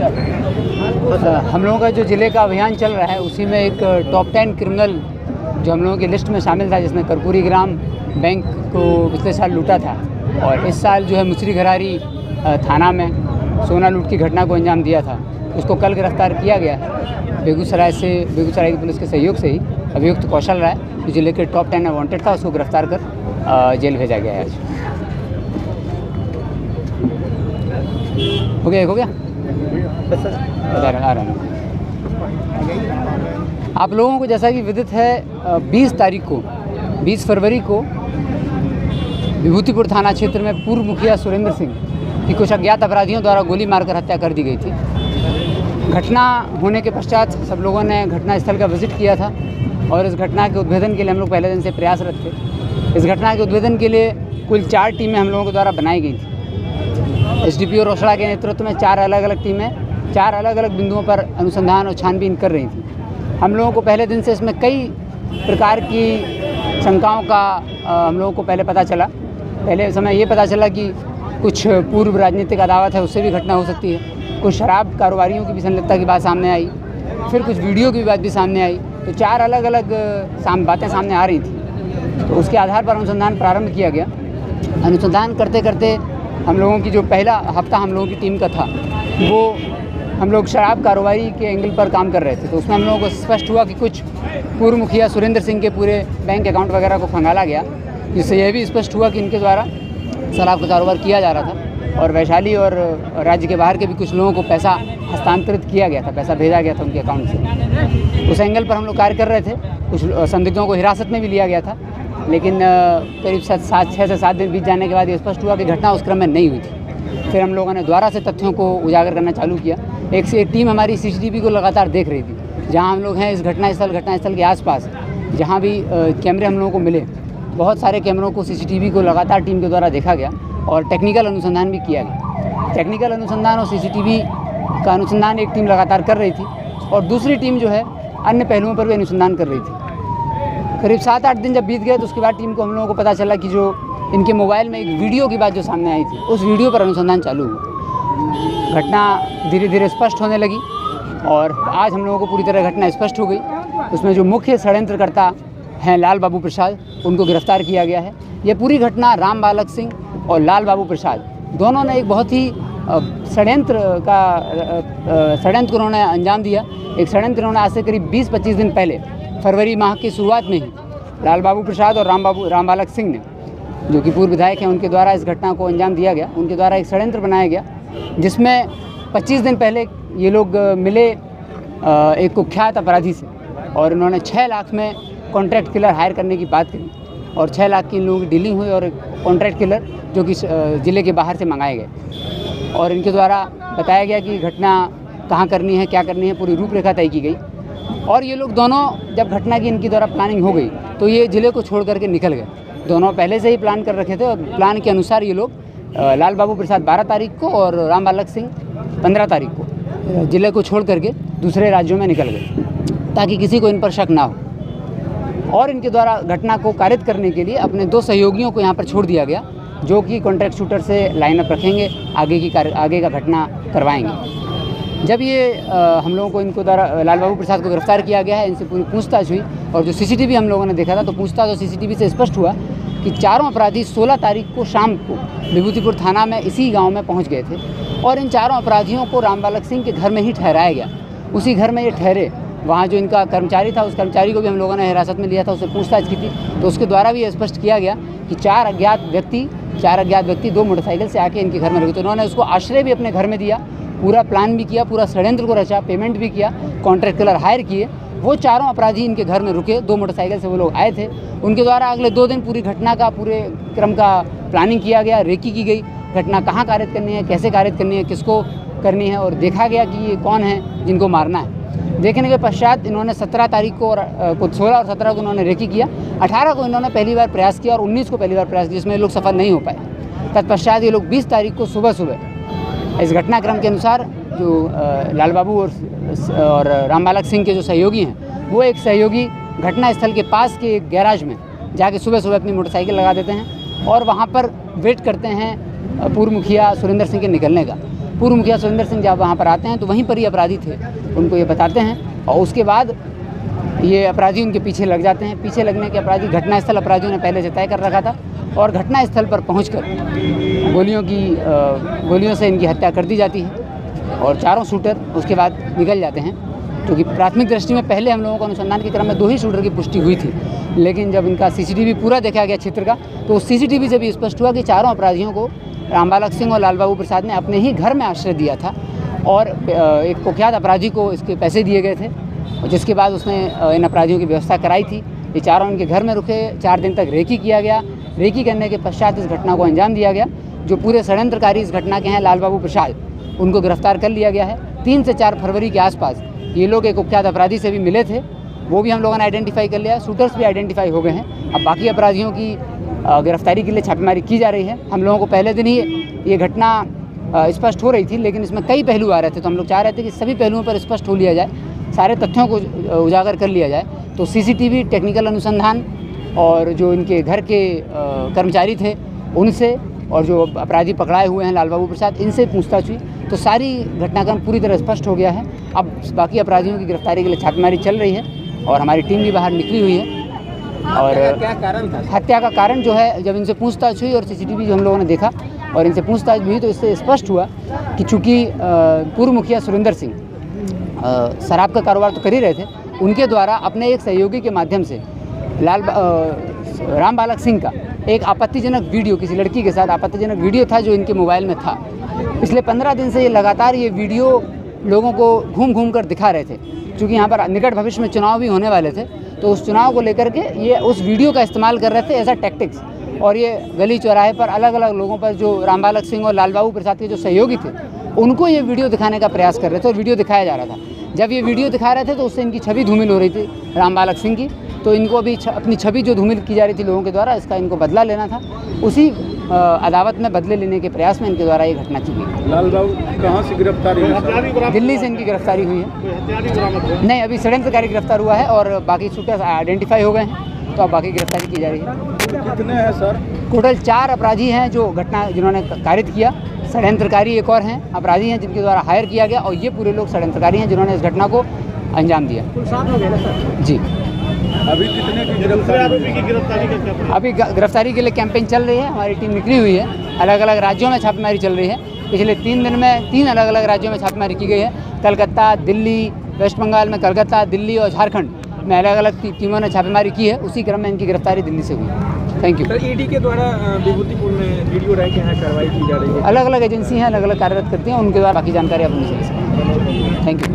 हम लोगों का जो ज़िले का अभियान चल रहा है उसी में एक टॉप 10 क्रिमिनल जो हम लोगों की लिस्ट में शामिल था, जिसने कर्पूरी ग्राम बैंक को पिछले साल लूटा था और इस साल जो है मुसरी घरारी थाना में सोना लूट की घटना को अंजाम दिया था, उसको कल गिरफ्तार किया गया है। बेगूसराय की पुलिस के सहयोग से ही अभियुक्त कौशल राय जो जिले के टॉप 10 में वांटेड था, उसको गिरफ्तार कर जेल भेजा गया है। आज हो गया आ रहा हूँ। आप लोगों को जैसा कि विदित है 20 फरवरी को विभूतिपुर थाना क्षेत्र में पूर्व मुखिया सुरेंद्र सिंह की कुछ अज्ञात अपराधियों द्वारा गोली मारकर हत्या कर दी गई थी। घटना होने के पश्चात सब लोगों ने घटना स्थल का विजिट किया था और इस घटना के उद्भेदन के लिए हम लोग पहले दिन से प्रयासरत थे। इस घटना के उद्भेदन के लिए कुल 4 टीमें हम लोगों के द्वारा बनाई गई थी। SDPO रोसड़ा के नेतृत्व में 4 अलग अलग टीमें 4 अलग अलग बिंदुओं पर अनुसंधान और छानबीन कर रही थी। हम लोगों को पहले दिन से इसमें कई प्रकार की शंकाओं का हम लोगों को पहले पता चला। पहले समय ये पता चला कि कुछ पूर्व राजनीतिक अदावत है, उससे भी घटना हो सकती है। कुछ शराब कारोबारियों की भी संलिप्तता की बात सामने आई, फिर कुछ वीडियो की बात भी सामने आई। तो 4 अलग अलग बातें सामने आ रही थी, तो उसके आधार पर अनुसंधान प्रारंभ किया गया। अनुसंधान करते करते हम लोगों की जो पहला हफ्ता हम लोगों की टीम का था, वो हम लोग शराब कारोबारी के एंगल पर काम कर रहे थे। तो उसमें हम लोगों को स्पष्ट हुआ कि कुछ पूर्व मुखिया सुरेंद्र सिंह के पूरे बैंक अकाउंट वगैरह को खंगाला गया, जिससे यह भी स्पष्ट हुआ कि इनके द्वारा शराब का कारोबार किया जा रहा था और वैशाली और राज्य के बाहर के भी कुछ लोगों को पैसा हस्तांतरित किया गया था, पैसा भेजा गया था उनके अकाउंट से। उस एंगल पर हम लोग कार्य कर रहे थे। कुछ संदिग्धों को हिरासत में भी लिया गया था, लेकिन करीब 6 से 7 दिन बीत जाने के बाद ये स्पष्ट हुआ कि घटना उस क्रम में नहीं हुई थी। फिर हम लोगों ने दोबारा से तथ्यों को उजागर करना चालू किया। एक से एक टीम हमारी CCTV को लगातार देख रही थी। जहां हम लोग हैं इस घटनास्थल के आसपास जहां भी कैमरे हम लोगों को मिले, बहुत सारे कैमरों को CCTV को लगातार टीम के द्वारा देखा गया और टेक्निकल अनुसंधान भी किया गया। टेक्निकल अनुसंधान और CCTV का अनुसंधान एक टीम लगातार कर रही थी और दूसरी टीम जो है अन्य पहलुओं पर भी अनुसंधान कर रही थी। करीब 7-8 दिन जब बीत गए तो उसके बाद टीम को हम लोगों को पता चला कि जो इनके मोबाइल में एक वीडियो की बात जो सामने आई थी, उस वीडियो पर अनुसंधान चालू हुआ। घटना धीरे धीरे स्पष्ट होने लगी और आज हम लोगों को पूरी तरह घटना स्पष्ट हो गई। उसमें जो मुख्य षड्यंत्रकर्ता हैं लाल बाबू प्रसाद, उनको गिरफ्तार किया गया है। ये पूरी घटना राम बालक सिंह और लाल बाबू प्रसाद दोनों ने एक बहुत ही षड्यंत्र को उन्होंने अंजाम दिया। एक षड्यंत्र उन्होंने आज से करीब 20-25 दिन पहले फरवरी माह की शुरुआत में ही लाल बाबू प्रसाद और राम बालक सिंह ने, जो कि पूर्व विधायक हैं, उनके द्वारा इस घटना को अंजाम दिया गया। उनके द्वारा एक षड्यंत्र बनाया गया जिसमें 25 दिन पहले ये लोग मिले एक कुख्यात अपराधी से और इन्होंने 6 लाख में कॉन्ट्रैक्ट किलर हायर करने की बात करी और 6 लाख की इन लोगों की डीलिंग हुई और एक कॉन्ट्रैक्ट किलर जो कि ज़िले के बाहर से मंगाए गए और इनके द्वारा बताया गया कि घटना कहाँ करनी है, क्या करनी है, पूरी रूपरेखा तय की गई। और ये लोग दोनों जब घटना की इनकी द्वारा प्लानिंग हो गई तो ये ज़िले को छोड़ करके निकल गए। दोनों पहले से ही प्लान कर रखे थे और प्लान के अनुसार ये लोग लाल बाबू प्रसाद 12 तारीख को और राम बालक सिंह 15 तारीख को ज़िले को छोड़ करके दूसरे राज्यों में निकल गए ताकि किसी को इन पर शक ना हो। और इनके द्वारा घटना को कारित करने के लिए अपने 2 सहयोगियों को यहाँ पर छोड़ दिया गया, जो कि कॉन्ट्रैक्ट शूटर से लाइनअप रखेंगे, आगे का घटना करवाएंगे। जब ये हम लोगों को इनको द्वारा लाल बाबू प्रसाद को गिरफ्तार किया गया है, इनसे पूरी पूछताछ हुई और जो CCTV हम लोगों ने देखा था, तो पूछताछ और CCTV से स्पष्ट हुआ कि चारों अपराधी 16 तारीख को शाम को विभूतिपुर थाना में इसी गांव में पहुंच गए थे और इन चारों अपराधियों को राम बालक सिंह के घर में ही ठहराया गया। उसी घर में ये ठहरे। वहाँ जो इनका कर्मचारी था, उस कर्मचारी को भी हम लोगों ने हिरासत में लिया था, उससे पूछताछ की थी। तो उसके द्वारा भी ये स्पष्ट किया गया कि 4 अज्ञात व्यक्ति 2 मोटरसाइकिल से आके इनके घर में रुके। तो उन्होंने उसको आश्रय भी अपने घर में दिया, पूरा प्लान भी किया, पूरा षड्यंत्र को रचा, पेमेंट भी किया, कॉन्ट्रैक्ट किलर हायर किए। वो चारों अपराधी इनके घर में रुके, 2 मोटरसाइकिल से वो लोग आए थे। उनके द्वारा अगले 2 दिन पूरी घटना का, पूरे क्रम का प्लानिंग किया गया, रेकी की गई, घटना कहाँ कारित करनी है, कैसे कारित करनी है, किसको करनी है और देखा गया कि ये कौन है जिनको मारना है। देखने के पश्चात इन्होंने 17 तारीख को और 16 और 17 को इन्होंने रेकी किया, 18 को इन्होंने पहली बार प्रयास किया और 19 को पहली बार प्रयास किया, जिसमें ये लोग सफल नहीं हो पाए। तत्पश्चात ये लोग 20 तारीख को सुबह इस घटनाक्रम के अनुसार जो लाल बाबू और राम बालक सिंह के जो सहयोगी हैं, वो एक सहयोगी घटनास्थल के पास के एक गैराज में जाके सुबह अपनी मोटरसाइकिल लगा देते हैं और वहाँ पर वेट करते हैं पूर्व मुखिया सुरेंद्र सिंह के निकलने का। पूर्व मुखिया सुरेंद्र सिंह जब वहाँ पर आते हैं तो वहीं पर ही अपराधी थे, उनको ये बताते हैं और उसके बाद ये अपराधी उनके पीछे लग जाते हैं। पीछे लगने के अपराधी घटनास्थल अपराधियों ने पहले से तय कर रखा था और घटनास्थल पर पहुंचकर गोलियों से इनकी हत्या कर दी जाती है और चारों शूटर उसके बाद निकल जाते हैं। क्योंकि प्राथमिक दृष्टि में पहले हम लोगों को अनुसंधान के क्रम में 2 ही शूटर की पुष्टि हुई थी, लेकिन जब इनका सीसीटीवी पूरा देखा गया क्षेत्र का तो उस सीसीटीवी से भी स्पष्ट हुआ कि चारों अपराधियों को रामबालक सिंह और लाल बाबू प्रसाद ने अपने ही घर में आश्रय दिया था और एक कुख्यात अपराधी को इसके पैसे दिए गए थे, जिसके बाद उसने इन अपराधियों की व्यवस्था कराई थी। ये चारों इनके घर में रुके, 4 दिन तक रेकी किया गया। रेकी करने के पश्चात इस घटना को अंजाम दिया गया। जो पूरे षड्यंत्रकारी इस घटना के हैं लाल बाबू प्रसाद, उनको गिरफ्तार कर लिया गया है। 3 से 4 फरवरी के आसपास ये लोग एक कुख्यात अपराधी से भी मिले थे, वो भी हम लोगों ने आइडेंटिफाई कर लिया। शूटर्स भी आइडेंटिफाई हो गए हैं। अब बाकी अपराधियों की गिरफ्तारी के लिए छापेमारी की जा रही है। हम लोगों को पहले दिन ही ये घटना स्पष्ट हो रही थी, लेकिन इसमें कई पहलू आ रहे थे, तो हम लोग चाह रहे थे कि सभी पहलुओं पर स्पष्ट हो लिया जाए, सारे तथ्यों को उजागर कर लिया जाए। तो सीसीटीवी, टेक्निकल अनुसंधान और जो इनके घर के कर्मचारी थे उनसे और जो अपराधी पकड़ाए हुए हैं लाल बाबू प्रसाद, इनसे पूछताछ हुई तो सारी घटनाक्रम पूरी तरह स्पष्ट हो गया है। अब बाकी अपराधियों की गिरफ्तारी के लिए छापेमारी चल रही है और हमारी टीम भी बाहर निकली हुई है। और क्या कारण था हत्या का? कारण जो है, जब इनसे पूछताछ हुई और सीसीटीवी जो हम लोगों ने देखा और इनसे पूछताछ भी हुई तो इससे स्पष्ट हुआ कि चूँकि पूर्व मुखिया सुरेंद्र सिंह शराब का कारोबार तो कर ही रहे थे, उनके द्वारा अपने एक सहयोगी के माध्यम से रामबालक सिंह का एक आपत्तिजनक वीडियो, किसी लड़की के साथ आपत्तिजनक वीडियो था जो इनके मोबाइल में था। पिछले 15 दिन से ये लगातार ये वीडियो लोगों को घूम घूम कर दिखा रहे थे। क्योंकि यहाँ पर निकट भविष्य में चुनाव भी होने वाले थे, तो उस चुनाव को लेकर के ये उस वीडियो का इस्तेमाल कर रहे थे एज अ टैक्टिक्स। और ये गली चौराहे पर अलग अलग लोगों पर, जो रामबालक सिंह और लाल बाबू प्रसाद के जो सहयोगी थे, उनको ये वीडियो दिखाने का प्रयास कर रहे थे और वीडियो दिखाया जा रहा था। जब ये वीडियो दिखा रहे थे तो उससे इनकी छवि धूमिल हो रही थी रामबालक सिंह की, तो इनको अभी अपनी छवि जो धूमिल की जा रही थी लोगों के द्वारा, इसका इनको बदला लेना था। उसी अदावत में बदले लेने के प्रयास में इनके द्वारा ये घटना की गई। लाल बाबू कहाँ से गिरफ्तारी हुई? दिल्ली से इनकी गिरफ्तारी हुई है। नहीं, अभी षड्यंत्रकारी गिरफ्तार हुआ है और बाकी शूटर्स आइडेंटिफाई हो गए हैं, तो अब बाकी गिरफ्तारी की जा रही है। कितने हैं सर? टोटल 4 अपराधी हैं जो जिन्होंने कारित किया। षड्यंत्रकारी एक और हैं, अपराधी हैं जिनके द्वारा हायर किया गया, और ये पूरे लोग षड्यंत्रकारी हैं जिन्होंने इस घटना को अंजाम दिया। जी, अभी कितने की गिरफ्तारी? अभी गिरफ्तारी के लिए कैंपेन चल रही है, हमारी टीम निकली हुई है। अलग अलग राज्यों में छापेमारी चल रही है। पिछले 3 दिन में 3 अलग अलग राज्यों में छापेमारी की गई है। कलकत्ता, दिल्ली, वेस्ट बंगाल में कलकत्ता, दिल्ली और झारखंड में अलग अलग टीमों ने छापेमारी की है। उसी क्रम में इनकी गिरफ्तारी दिल्ली से हुई। Thank you. ईडी के द्वारा विभूतिपुर में वीडियो रह के यहाँ कार्रवाई की जा रही है। अलग अलग एजेंसी हैं, अलग अलग कार्यरत करती हैं, उनके द्वारा बाकी जानकारी आप उनसे ले सकते हैं। Thank you.